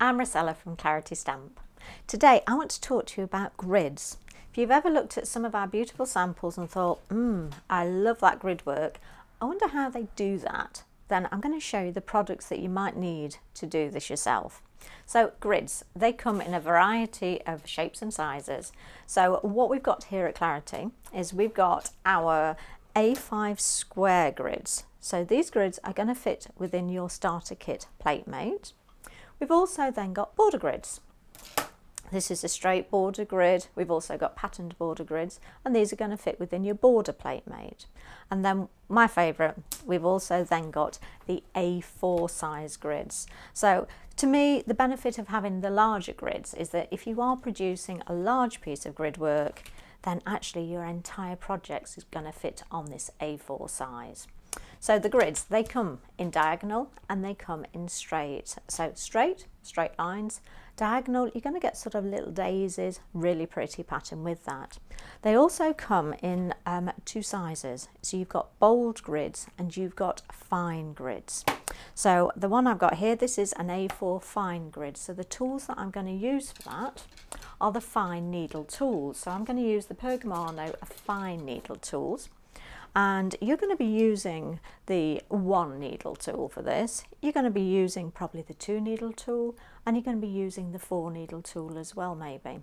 I'm Rosella from Claritystamp. Today I want to talk to you about grids. If you've ever looked at some of our beautiful samples and thought, I love that grid work, I wonder how they do that, then I'm going to show you the products that you might need to do this yourself. So grids, they come in a variety of shapes and sizes. So what we've got here at Clarity is we've got our A5 square grids. So these grids are going to fit within your starter kit plate mate. We've also then got border grids. This is a straight border grid. We've also got patterned border grids, and these are going to fit within your border plate mate. And then my favourite, we've also then got the A4 size grids. So to me, the benefit of having the larger grids is that if you are producing a large piece of grid work, then actually your entire project is going to fit on this A4 size. So the grids, they come in diagonal and they come in straight. So straight lines. Diagonal, you're going to get sort of little daisies, really pretty pattern with that. They also come in two sizes. So you've got bold grids and you've got fine grids. So the one I've got here, this is an A4 fine grid. So the tools that I'm going to use for that are the fine needle tools. So I'm going to use the Pergamano fine needle tools. And you're going to be using the 1 needle tool for this. You're going to be using probably the 2 needle tool, and you're going to be using the 4 needle tool as well, maybe.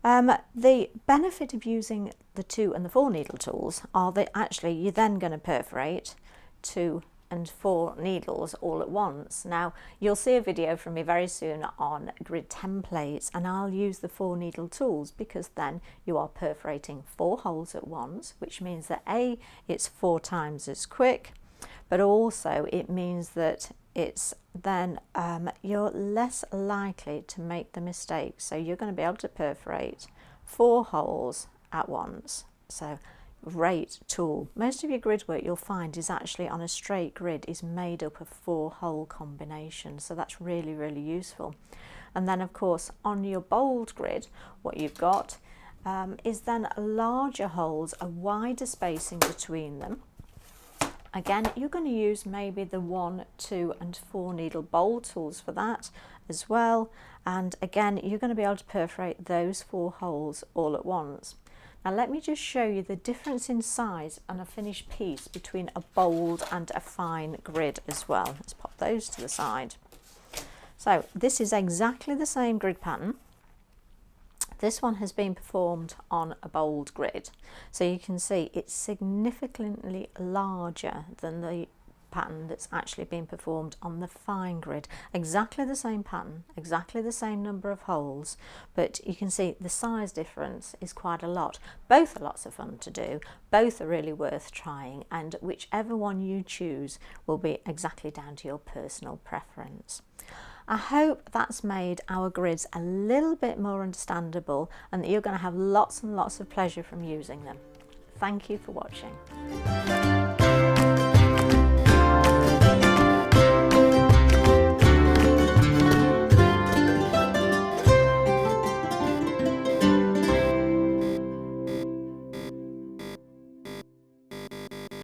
The benefit of using the 2 and the 4 needle tools are that actually you're then going to perforate 2 and 4 needles all at once. Now you'll see a video from me very soon on grid templates, and I'll use the 4 needle tools because then you are perforating 4 holes at once, which means that A, it's 4 times as quick, but also it means that it's then you're less likely to make the mistake. So you're going to be able to perforate 4 holes at once. So great tool. Most of your grid work you'll find is actually on a straight grid is made up of 4 hole combinations, so that's really useful. And then of course on your bold grid what you've got is then larger holes, a wider spacing between them. Again, you're going to use maybe the 1, 2 and 4 needle bold tools for that as well, and again you're going to be able to perforate those 4 holes all at once. Now let me just show you the difference in size and a finished piece between a bold and a fine grid as well. Let's pop those to the side. So this is exactly the same grid pattern. This one has been performed on a bold grid. So you can see it's significantly larger than the pattern that's actually been performed on the fine grid. Exactly the same pattern, exactly the same number of holes, but you can see the size difference is quite a lot. Both are lots of fun to do, both are really worth trying, and whichever one you choose will be exactly down to your personal preference. I hope that's made our grids a little bit more understandable and that you're going to have lots and lots of pleasure from using them. Thank you for watching.